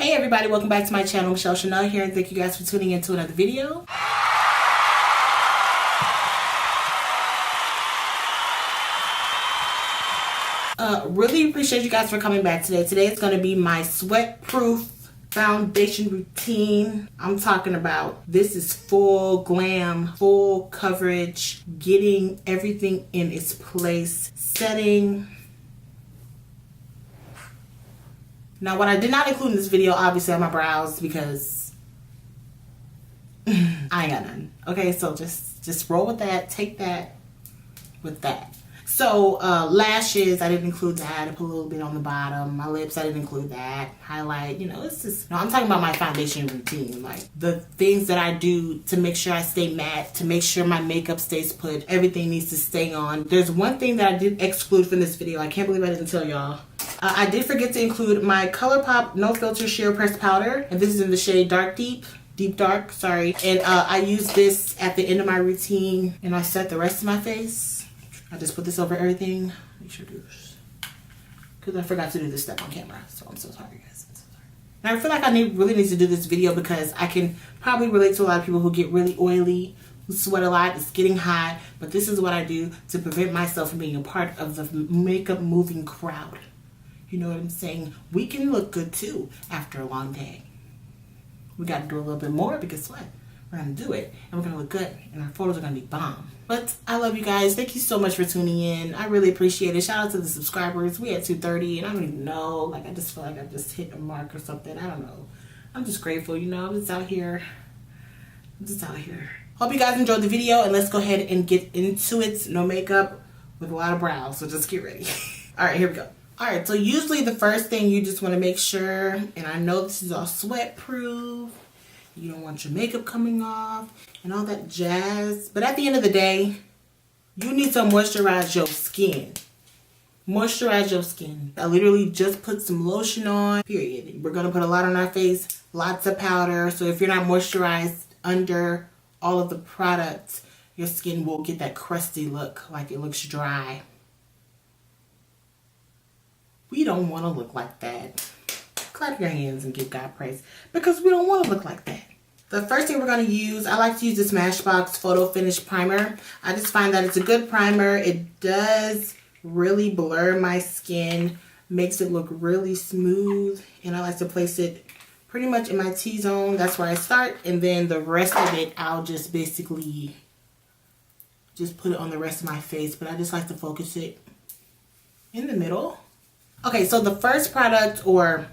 Hey everybody, welcome back to my channel. Michellechanel here, and thank you guys for tuning into another video. Really appreciate you guys for coming back today. Today is going to be my sweat-proof foundation routine. I'm talking about this is full glam, full coverage, getting everything in its place, setting. Now, what I did not include in this video, obviously, are my brows because I ain't got none. Okay, so just roll with that. Take that with that. So, lashes, I didn't include that. I put a little bit on the bottom. My lips, I didn't include that. Highlight, you know, it's just... No, I'm talking about my foundation routine. Like, the things that I do to make sure I stay matte, to make sure my makeup stays put. Everything needs to stay on. There's one thing that I did exclude from this video. I can't believe I didn't tell y'all. I did forget to include my ColourPop No Filter Sheer Pressed Powder. And this is in the shade Dark Deep. Deep Dark, sorry. And I use this at the end of my routine. And I set the rest of my face. I just put this over everything. Make sure to do this. Because I forgot to do this step on camera. So I'm so sorry, guys. I'm so sorry. And I feel like I really need to do this video because I can probably relate to a lot of people who get really oily, who sweat a lot, it's getting hot. But this is what I do to prevent myself from being a part of the makeup moving crowd. You know what I'm saying? We can look good too after a long day. We got to do a little bit more because what? We're going to do it and we're going to look good and our photos are going to be bomb. But I love you guys. Thank you so much for tuning in. I really appreciate it. Shout out to the subscribers. We had 230 and I don't even know. Like, I just feel like I just hit a mark or something. I don't know. I'm just grateful, you know. I'm just out here. Hope you guys enjoyed the video and let's go ahead and get into it. No makeup with a lot of brows. So just get ready. All right, here we go. Alright, so usually the first thing you just want to make sure, and I know this is all sweat proof, you don't want your makeup coming off and all that jazz, but at the end of the day, you need to moisturize your skin. Moisturize your skin. I literally just put some lotion on, period. We're going to put a lot on our face, lots of powder, so if you're not moisturized under all of the products, your skin will get that crusty look, like it looks dry. We don't want to look like that. Clap your hands and give God praise because we don't want to look like that. The first thing we're going to use, I like to use the Smashbox Photo Finish Primer. I just find that it's a good primer. It does really blur my skin, makes it look really smooth, and I like to place it pretty much in my T-zone. That's where I start, and then the rest of it, I'll just basically just put it on the rest of my face, but I just like to focus it in the middle. Okay, so the first product or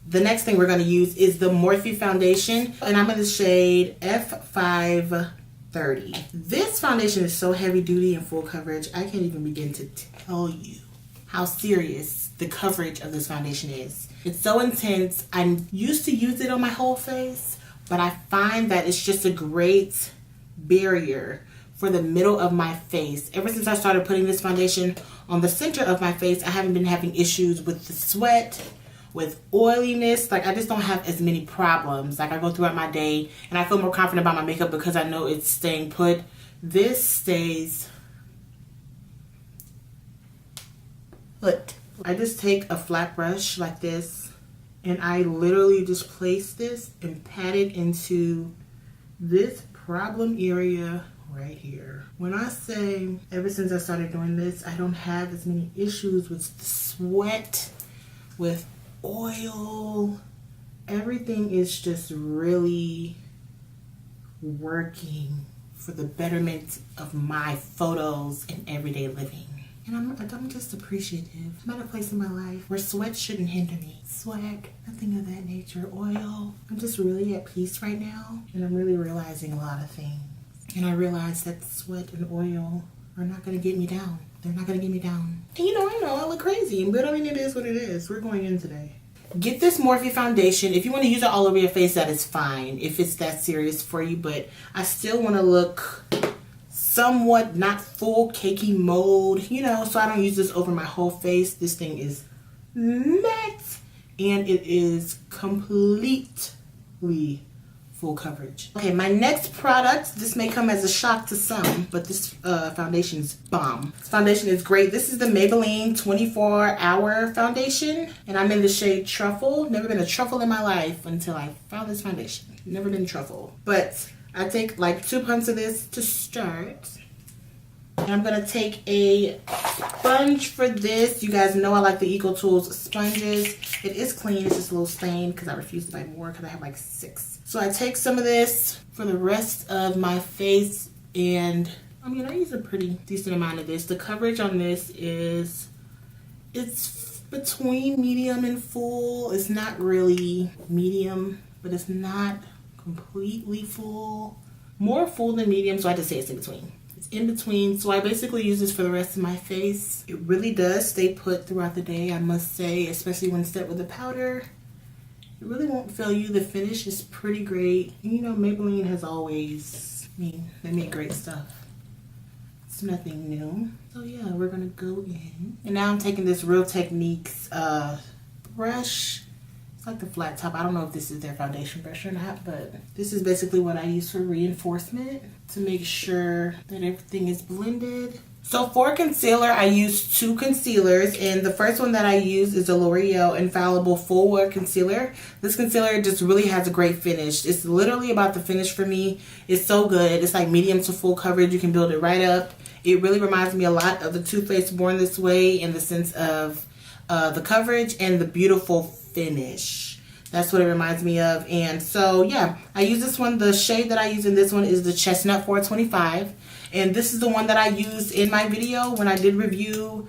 the next thing we're going to use is the Morphe foundation. And I'm in the shade F530. This foundation is so heavy duty and full coverage. I can't even begin to tell you how serious the coverage of this foundation is. It's so intense. I used to use it on my whole face, but I find that it's just a great barrier for the middle of my face. Ever since I started putting this foundation on the center of my face, I haven't been having issues with the sweat, with oiliness. Like, I just don't have as many problems. Like, I go throughout my day and I feel more confident about my makeup because I know it's staying put. This stays put. I just take a flat brush like this and I literally just place this and pat it into this problem area right here. When I say ever since I started doing this, I don't have as many issues with sweat, with oil. Everything is just really working for the betterment of my photos and everyday living. And I'm just appreciative. I'm at a place in my life where sweat shouldn't hinder me. Sweat, nothing of that nature. Oil. I'm just really at peace right now. And I'm really realizing a lot of things. And I realized that sweat and oil are not going to get me down. They're not going to get me down. And you know, I know I look crazy, but I mean, it is what it is. We're going in today. Get this Morphe foundation. If you want to use it all over your face, that is fine. If it's that serious for you, but I still want to look somewhat not full cakey mode, you know, so I don't use this over my whole face. This thing is matte and it is completely full coverage. Okay, my next product, this may come as a shock to some, but this foundation is bomb. This foundation is great. This is the Maybelline 24-Hour Foundation, and I'm in the shade Truffle. Never been a truffle in my life until I found this foundation. Never been truffle. But I take like 2 pumps of this to start. And I'm going to take a sponge for this. You guys know I like the Eco Tools sponges. It is clean. It's just a little stained because I refuse to buy more because I have like 6. So I take some of this for the rest of my face. And I mean, I use a pretty decent amount of this. The coverage on this is, it's between medium and full. It's not really medium, but it's not completely full. More full than medium, so I have to say it's in between. In between, so I basically use this for the rest of my face. It really does stay put throughout the day, I must say, especially when set with the powder. It really won't fail you. The finish is pretty great. You know, Maybelline has always, I mean, they make great stuff. It's nothing new. So yeah, we're gonna go in. And now I'm taking this Real Techniques brush. It's like the flat top. I don't know if this is their foundation brush or not, but this is basically what I use for reinforcement to make sure that everything is blended. So for concealer, I use 2 concealers, and the first one that I use is the L'Oreal Infallible Full Wear Concealer. This concealer just really has a great finish. It's literally about the finish for me. It's so good. It's like medium to full coverage. You can build it right up. It really reminds me a lot of the Too Faced Born This Way in the sense of the coverage and the beautiful finish. That's what it reminds me of. And so yeah, I use this one. The shade that I use in this one is the Chestnut 425, and this is the one that I used in my video when I did review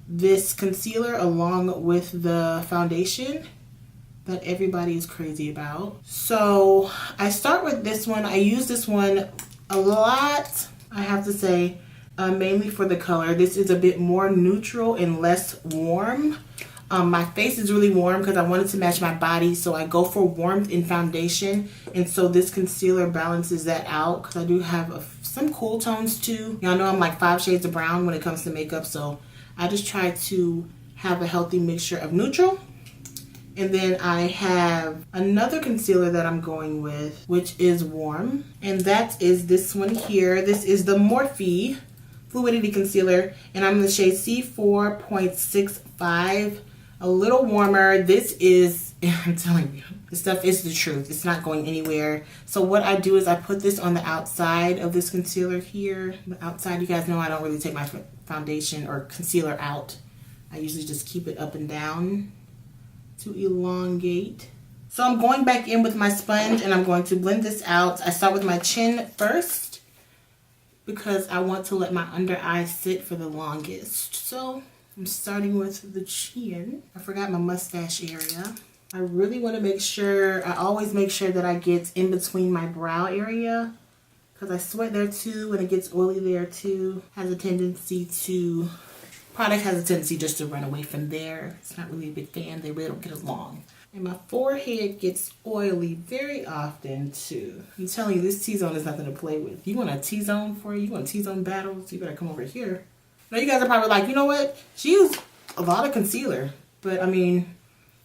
this concealer along with the foundation that everybody is crazy about. So I start with this one. I use this one a lot, I have to say, mainly for the color. This is a bit more neutral and less warm. My face is really warm because I wanted to match my body, so I go for warmth in foundation, and so this concealer balances that out because I do have some cool tones too. Y'all know I'm like 5 shades of brown when it comes to makeup, so I just try to have a healthy mixture of neutral. And then I have another concealer that I'm going with, which is warm, and that is this one here. This is the Morphe Fluidity Concealer, and I'm in the shade C4.65. A little warmer. This is, I'm telling you, this stuff is the truth. It's not going anywhere. So what I do is I put this on the outside of this concealer here. The outside, you guys know I don't really take my foundation or concealer out. I usually just keep it up and down to elongate. So I'm going back in with my sponge and I'm going to blend this out. I start with my chin first because I want to let my under eye sit for the longest. So I'm starting with the chin. I forgot my mustache area. I really want to make sure, I always make sure that I get in between my brow area because I sweat there too and it gets oily there too. Product has a tendency just to run away from there. It's not really a big fan. They really don't get along. And my forehead gets oily very often too. I'm telling you, this T-zone is nothing to play with. You want a T-zone for you? You want T-zone battles? You better come over here. Now you guys are probably like, you know what? She used a lot of concealer. But I mean,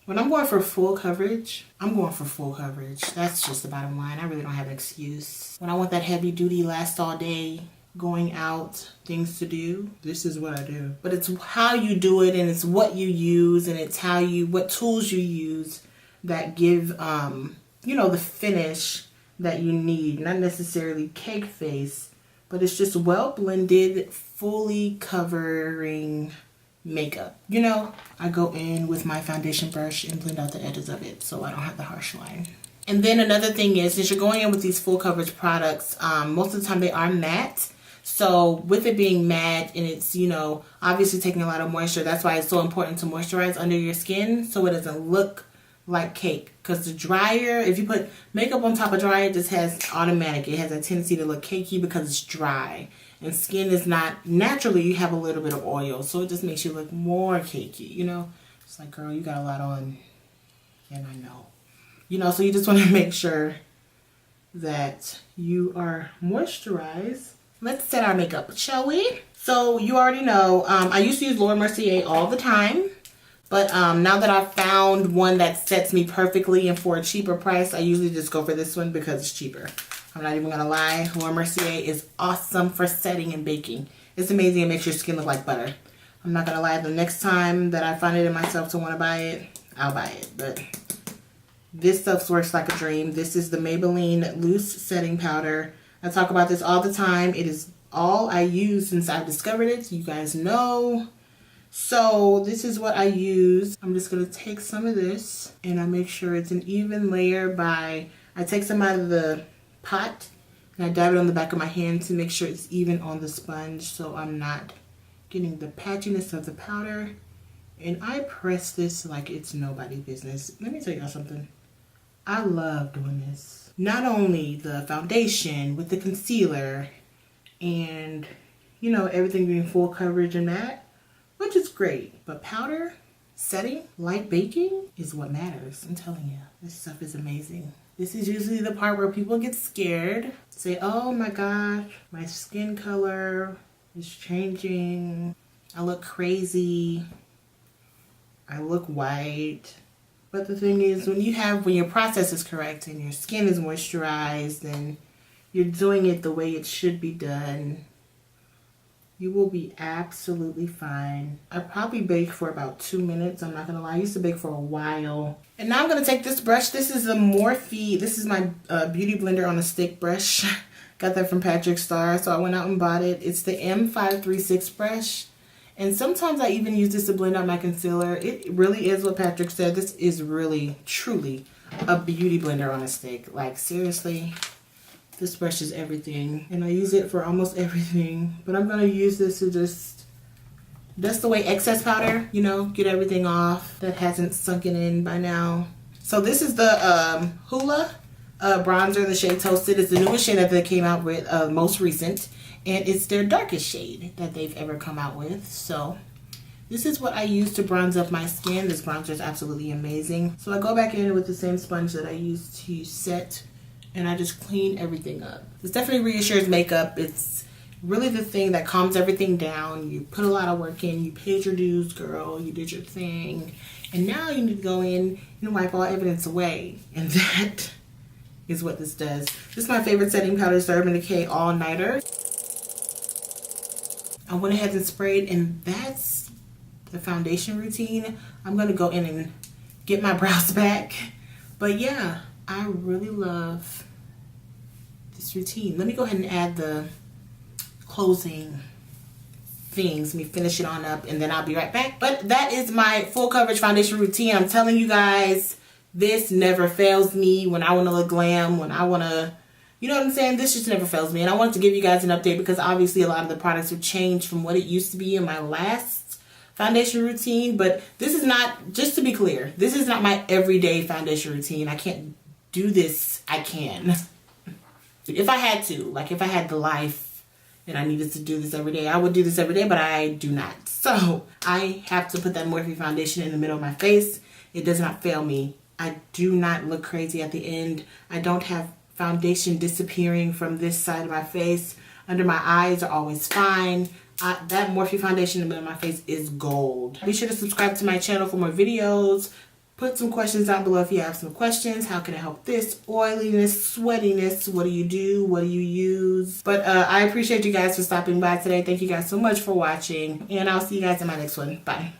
when I'm going for full coverage, I'm going for full coverage. That's just the bottom line. I really don't have an excuse. When I want that heavy duty last all day, going out, things to do, this is what I do. But it's how you do it and it's what you use and it's what tools you use that give, you know, the finish that you need. Not necessarily cake face, but it's just well blended, fully covering makeup. You know, I go in with my foundation brush and blend out the edges of it so I don't have the harsh line. And then another thing is, since you're going in with these full coverage products, most of the time they are matte. So with it being matte and it's, you know, obviously taking a lot of moisture, that's why it's so important to moisturize under your skin so it doesn't look like cake. Because the dryer, if you put makeup on top of dryer, it just has automatic. It has a tendency to look cakey because it's dry. And skin is not, naturally you have a little bit of oil, so it just makes you look more cakey, you know. It's like, girl, you got a lot on. And I know. You know, so you just want to make sure that you are moisturized. Let's set our makeup, shall we? So you already know, I used to use Laura Mercier all the time. But now that I've found one that sets me perfectly and for a cheaper price, I usually just go for this one because it's cheaper. I'm not even gonna lie, Laura Mercier is awesome for setting and baking. It's amazing. It makes your skin look like butter. I'm not gonna lie, the next time that I find it in myself to want to buy it, I'll buy it. But this stuff works like a dream. This is the Maybelline Loose Setting Powder. I talk about this all the time. It is all I use since I've discovered it. You guys know. So this is what I use. I'm just going to take some of this and I make sure it's an even layer by, I take some out of the pot and I dab it on the back of my hand to make sure it's even on the sponge so I'm not getting the patchiness of the powder. And I press this like it's nobody's business. Let me tell y'all something. I love doing this. Not only the foundation with the concealer and, you know, everything being full coverage and matte, which is great, but powder, setting, light baking is what matters. I'm telling you, this stuff is amazing. This is usually the part where people get scared, say, oh my gosh, my skin color is changing. I look crazy. I look white. But the thing is, when your process is correct and your skin is moisturized and you're doing it the way it should be done, you will be absolutely fine. I probably bake for about 2 minutes. I'm not gonna lie, I used to bake for a while. And now I'm gonna take this brush. This is a Morphe. This is my beauty blender on a stick brush. Got that from Patrick Starr, so I went out and bought it. It's the M536 brush. And sometimes I even use this to blend out my concealer. It really is what Patrick said. This is really, truly a beauty blender on a stick. Like, seriously, this brush is everything. And I use it for almost everything. But I'm going to use this to just dust away excess powder, you know, get everything off that hasn't sunken in by now. So this is the Hoola bronzer in the shade Toasted. It's the newest shade that they came out with, most recent. And it's their darkest shade that they've ever come out with. So this is what I use to bronze up my skin. This bronzer is absolutely amazing. So I go back in with the same sponge that I use to set and I just clean everything up. This definitely reassures makeup. It's really the thing that calms everything down. You put a lot of work in. You paid your dues, girl. You did your thing. And now you need to go in and wipe all evidence away. And that is what this does. This is my favorite setting powder, Urban Decay All Nighter. I went ahead and sprayed, and that's the foundation routine. I'm going to go in and get my brows back. But yeah, I really love this routine. Let me go ahead and add the closing things. Let me finish it on up, and then I'll be right back. But that is my full coverage foundation routine. I'm telling you guys, this never fails me when I want to look glam, when I want to, you know what I'm saying? This just never fails me. And I wanted to give you guys an update because obviously a lot of the products have changed from what it used to be in my last foundation routine. But this is not, just to be clear, this is not my everyday foundation routine. I can't do this. I can. If I had to, like if I had the life and I needed to do this every day, I would do this every day, but I do not. So I have to put that Morphe foundation in the middle of my face. It does not fail me. I do not look crazy at the end. I don't have foundation disappearing from this side of my face. Under my eyes are always fine. That Morphe foundation in the middle of my face is gold. Be sure to subscribe to my channel for more videos. Put some questions down below if you have some questions. How can I help this? Oiliness, sweatiness, what do you do? What do you use? But I appreciate you guys for stopping by today. Thank you guys so much for watching. And I'll see you guys in my next one. Bye.